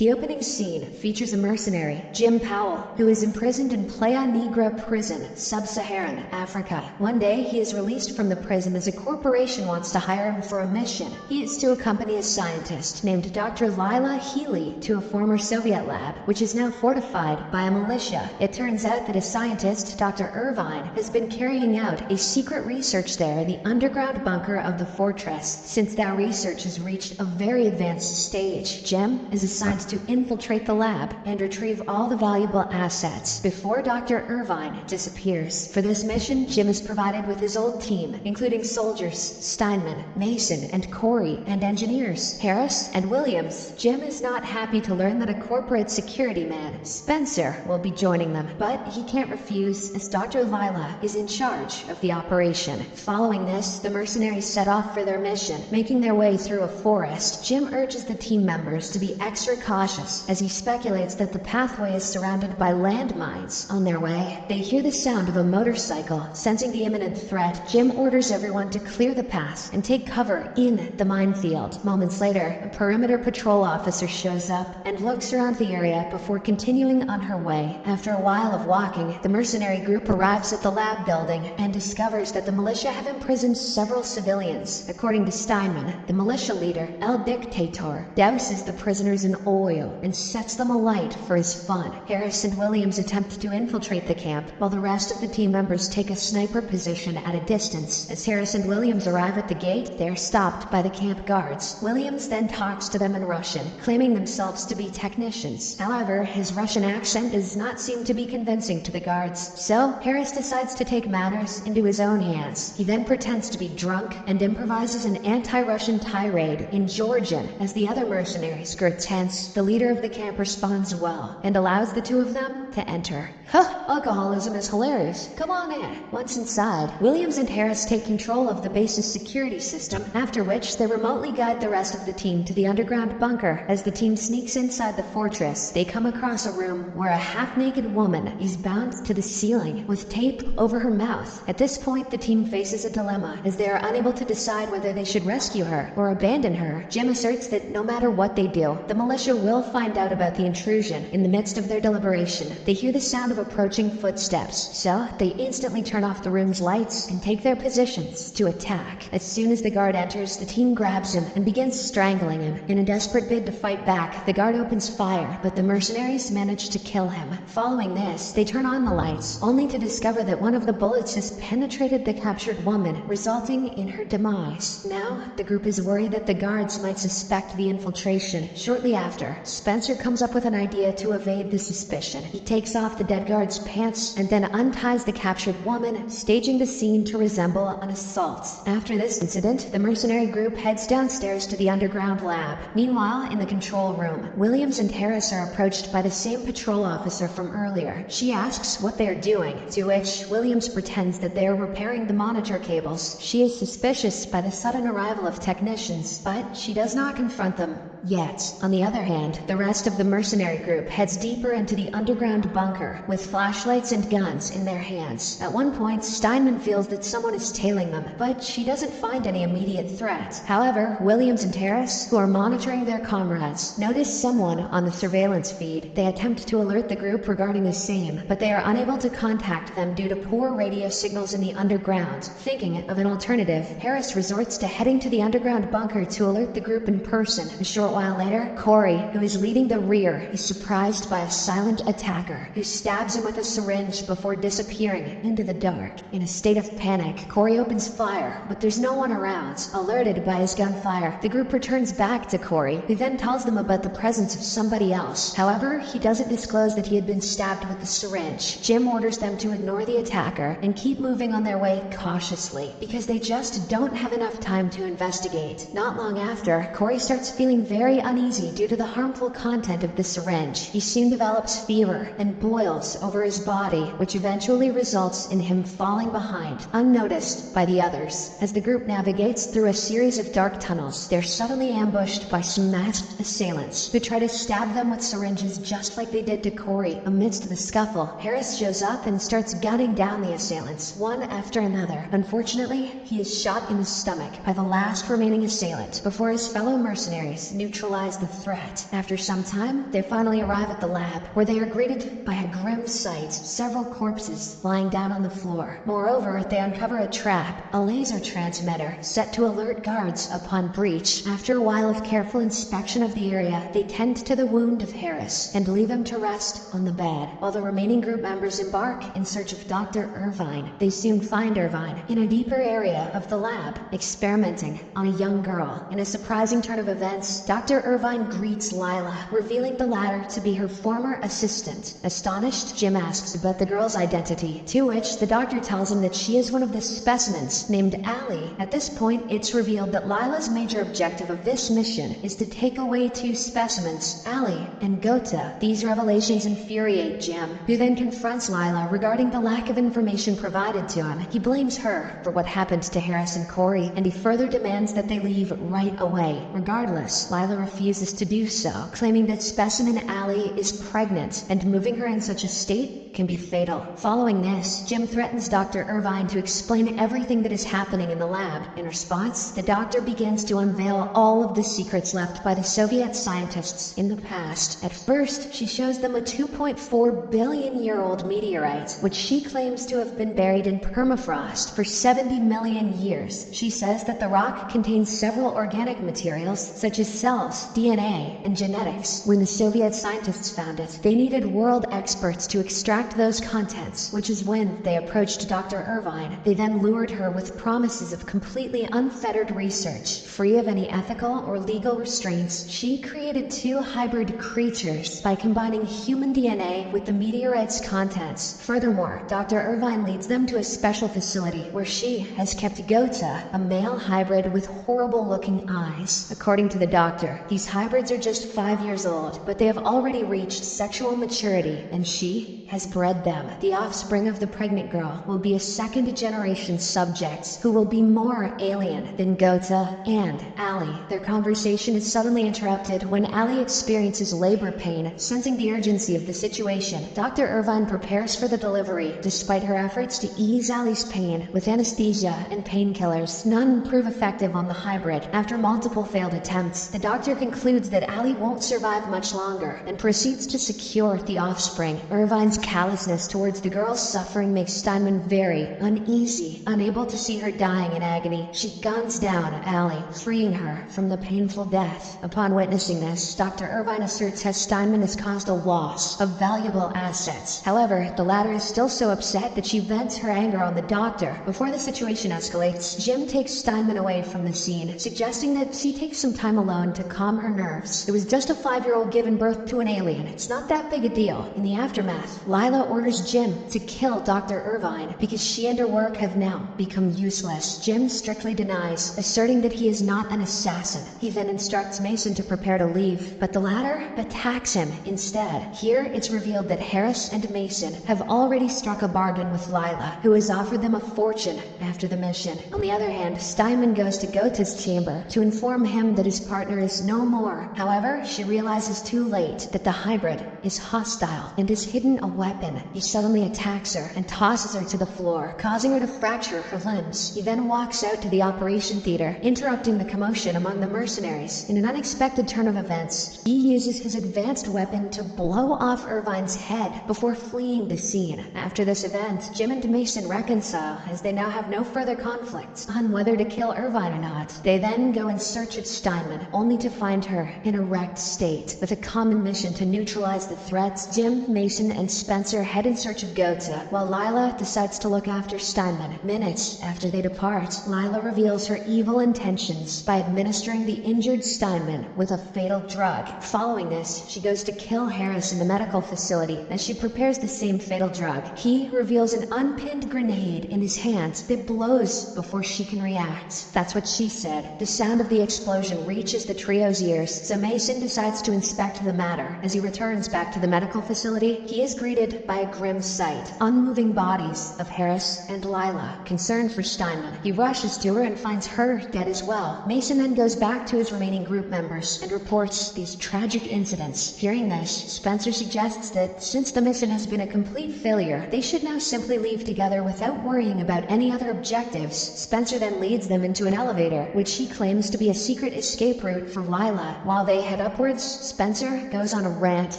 The opening scene features a mercenary, Jim Powell, who is imprisoned in Playa Negra prison, sub-Saharan Africa. One day, he is released from the prison as a corporation wants to hire him for a mission. He is to accompany a scientist named Dr. Lila Healy to a former Soviet lab, which is now fortified by a militia. It turns out that a scientist, Dr. Irvine, has been carrying out a secret research there in the underground bunker of the fortress. Since that research has reached a very advanced stage, Jim is assigned to infiltrate the lab and retrieve all the valuable assets before Dr. Irvine disappears. For this mission, Jim is provided with his old team, including soldiers, Steinman, Mason, and Corey, and engineers, Harris and Williams. Jim is not happy to learn that a corporate security man, Spencer, will be joining them, but he can't refuse as Dr. Lila is in charge of the operation. Following this, the mercenaries set off for their mission. Making their way through a forest, Jim urges the team members to be extra cautious as he speculates that the pathway is surrounded by landmines. On their way, they hear the sound of a motorcycle. Sensing the imminent threat, Jim orders everyone to clear the path and take cover in the minefield. Moments later, a perimeter patrol officer shows up and looks around the area before continuing on her way. After a while of walking, the mercenary group arrives at the lab building and discovers that the militia have imprisoned several civilians. According to Steinman, the militia leader, El Dictator, douses the prisoners in oil and sets them alight for his fun. Harris and Williams attempt to infiltrate the camp, while the rest of the team members take a sniper position at a distance. As Harris and Williams arrive at the gate, they are stopped by the camp guards. Williams then talks to them in Russian, claiming themselves to be technicians. However, his Russian accent does not seem to be convincing to the guards, so Harris decides to take matters into his own hands. He then pretends to be drunk and improvises an anti-Russian tirade in Georgian. As the other mercenaries grow tense, the leader of the camp responds well and allows the two of them to enter. Huh, alcoholism is hilarious. Come on in. Once inside, Williams and Harris take control of the base's security system, after which they remotely guide the rest of the team to the underground bunker. As the team sneaks inside the fortress, they come across a room where a half-naked woman is bound to the ceiling with tape over her mouth. At this point, the team faces a dilemma as they are unable to decide whether they should rescue her or abandon her. Jim asserts that no matter what they do, the militia will find out about the intrusion. In the midst of their deliberation, they hear the sound of approaching footsteps, so they instantly turn off the room's lights and take their positions to attack. As soon as the guard enters, the team grabs him and begins strangling him. In a desperate bid to fight back, the guard opens fire, but the mercenaries manage to kill him. Following this, they turn on the lights, only to discover that one of the bullets has penetrated the captured woman, resulting in her demise. Now, the group is worried that the guards might suspect the infiltration. Shortly after, Spencer comes up with an idea to evade the suspicion. He takes off the dead guard's pants and then unties the captured woman, staging the scene to resemble an assault. After this incident, the mercenary group heads downstairs to the underground lab. Meanwhile, in the control room, Williams and Harris are approached by the same patrol officer from earlier. She asks what they are doing, to which Williams pretends that they are repairing the monitor cables. She is suspicious by the sudden arrival of technicians, but she does not confront them yet. On the other hand, the rest of the mercenary group heads deeper into the underground bunker with flashlights and guns in their hands. At one point, Steinman feels that someone is tailing them, but she doesn't find any immediate threat. However, Williams and Harris, who are monitoring their comrades, notice someone on the surveillance feed. They attempt to alert the group regarding the same, but they are unable to contact them due to poor radio signals in the underground. Thinking of an alternative, Harris resorts to heading to the underground bunker to alert the group in person. A short while later, Corey, who is leading the rear, is surprised by a silent attacker who stabs him with a syringe before disappearing into the dark. In a state of panic, Corey opens fire, but there's no one around. Alerted by his gunfire, the group returns back to Corey, who then tells them about the presence of somebody else. However, he doesn't disclose that he had been stabbed with the syringe. Jim orders them to ignore the attacker and keep moving on their way cautiously, because they just don't have enough time to investigate. Not long after, Corey starts feeling very uneasy due to the harmful content of the syringe. He soon develops fever and boils over his body, which eventually results in him falling behind, unnoticed by the others. As the group navigates through a series of dark tunnels, they're suddenly ambushed by some masked assailants who try to stab them with syringes just like they did to Corey. Amidst the scuffle, Harris shows up and starts gunning down the assailants, one after another. Unfortunately, he is shot in the stomach by the last remaining assailant before his fellow mercenaries neutralize the threat. fight. After some time, they finally arrive at the lab, where they are greeted by a grim sight: several corpses lying down on the floor. Moreover, they uncover a trap, a laser transmitter, set to alert guards upon breach. After a while of careful inspection of the area, they tend to the wound of Harris and leave him to rest on the bed, while the remaining group members embark in search of Dr. Irvine. They soon find Irvine in a deeper area of the lab, experimenting on a young girl. In a surprising turn of events, Dr. Irvine greets Lila, revealing the latter to be her former assistant. Astonished, Jim asks about the girl's identity, to which the doctor tells him that she is one of the specimens named Allie. At this point, it's revealed that Lila's major objective of this mission is to take away two specimens, Allie and Gota. These revelations infuriate Jim, who then confronts Lila regarding the lack of information provided to him. He blames her for what happened to Harris and Corey, and he further demands that they leave right away. Regardless, Lila refuses to do so, claiming that specimen Allie is pregnant, and moving her in such a state can be fatal. Following this, Jim threatens Dr. Irvine to explain everything that is happening in the lab. In response, the doctor begins to unveil all of the secrets left by the Soviet scientists in the past. At first, she shows them a 2.4 billion-year-old meteorite, which she claims to have been buried in permafrost for 70 million years. She says that the rock contains several organic materials, such as cells, DNA, and genetics. When the Soviet scientists found it, they needed world experts to extract those contents, which is when they approached Dr. Irvine. They then lured her with promises of completely unfettered research, free of any ethical or legal restraints. She created two hybrid creatures by combining human DNA with the meteorite's contents. Furthermore, Dr. Irvine leads them to a special facility where she has kept Gota, a male hybrid with horrible-looking eyes. According to the doctor, these hybrids are just 5 years old, but they have already reached sexual maturity, and she has bred them. The offspring of the pregnant girl will be a second-generation subject who will be more alien than Gota and Allie. Their conversation is suddenly interrupted when Allie experiences labor pain. Sensing the urgency of the situation, Dr. Irvine prepares for the delivery. Despite her efforts to ease Allie's pain with anesthesia and painkillers, none prove effective on the hybrid. After multiple failed attempts, the doctor concludes that Allie won't survive much longer and proceeds to secure the offspring. Irvine's callousness towards the girl's suffering makes Steinman very uneasy. Unable to see her dying in agony, she guns down Allie, freeing her from the painful death. Upon witnessing this, Dr. Irvine asserts how Steinman has caused a loss of valuable assets. However, the latter is still so upset that she vents her anger on the doctor. Before the situation escalates, Jim takes Steinman away from the scene, suggesting that she take some time alone to calm her nerves. It was just a 5-year-old giving birth to an alien. It's not that big a deal. In the aftermath, Lila orders Jim to kill Dr. Irvine because she and her work have now become useless. Jim strictly denies, asserting that he is not an assassin. He then instructs Mason to prepare to leave, but the latter attacks him instead. Here, it's revealed that Harris and Mason have already struck a bargain with Lila, who has offered them a fortune after the mission. On the other hand, Steinman goes to Gota's chamber to inform him that his partner is no more. However, she realizes too late that the hybrid is hostile and has hidden a weapon. He suddenly attacks her and tosses her to the floor, causing her to fracture her limbs. He then walks out to the operation theater, interrupting the commotion among the mercenaries. In an unexpected turn of events, he uses his advanced weapon to blow off Irvine's head before fleeing the scene. After this event, Jim and Mason reconcile as they now have no further conflicts on whether to kill Irvine or not. They then go in search of Steinman, only to find her in a wrecked state. With a common mission to neutralize the threats, Jim, Mason, and Spencer head in search of Gota, while Lila decides to look after Steinman. Minutes after they depart, Lila reveals her evil intentions by administering the injured Steinman with a fatal drug. Following this, she goes to kill Harris in the medical facility as she prepares the same fatal drug. He reveals an unpinned grenade in his hands that blows before she can react. That's what she said. The sound of the explosion reaches the trio's ears, so Mason decides to inspect the matter. As he returns back to the medical facility, he is greeted by a grim sight: unmoving bodies of Harris and Lila. Concerned for Steinman, he rushes to her and finds her dead as well. Mason then goes back to his remaining group members and reports these tragic incidents. Hearing this, Spencer suggests that since the mission has been a complete failure, they should now simply leave together without worrying about any other objectives. Spencer then leads them into an elevator, which he claims to be a secret escape route for Lila. While they head upwards, Spencer goes on a rant,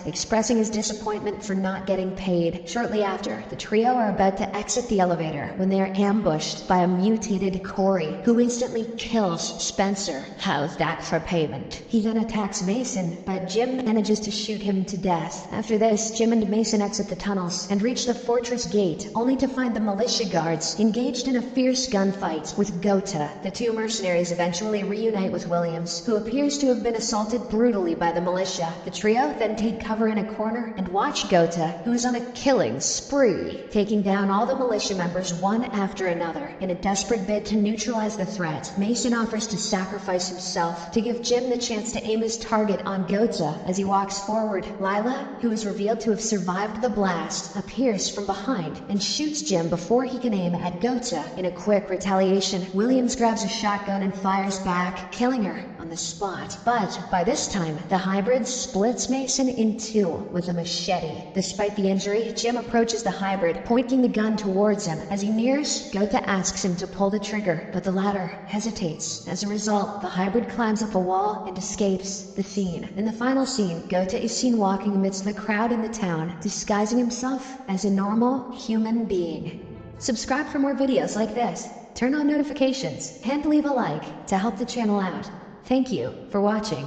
expressing his disappointment for not getting paid. Shortly after, the trio are about to exit the elevator when they are ambushed by a mutated Corey, who instantly kills Spencer. How's that for payment? He then attacks Mason, but Jim manages to shoot him to death. After this, Jim and Mason exit the tunnels and reach the fortress gate, only to find the militia guards engaged in a fierce gunfight with Gota. The two mercenaries eventually reunite with Williams, who appears to have been assaulted brutally by the militia. The trio then take cover in a corner and watch Gota, who is on a killing spree, taking down all the militia members one after another. In a desperate bid to neutralize the threat, Mason offers to sacrifice himself to give Jim the chance to aim his target on Gota. As he walks forward, Lila, who is revealed to have survived the blast, appears from behind and shoots Jim before he can aim at Gota. In a quick retaliation, Williams grabs a shotgun and fires back, killing her on the spot. But by this time, the hybrid splits Mason in two with a machete. Despite the injury, Jim approaches the hybrid, pointing the gun towards him. As he nears, Gota asks him to pull the trigger, but the latter hesitates. As a result, the hybrid climbs up a wall and escapes the scene. In the final scene, Gota is seen walking amidst the crowd in the town, disguising himself as a normal human being. Subscribe for more videos like this, turn on notifications, and leave a like to help the channel out. Thank you for watching.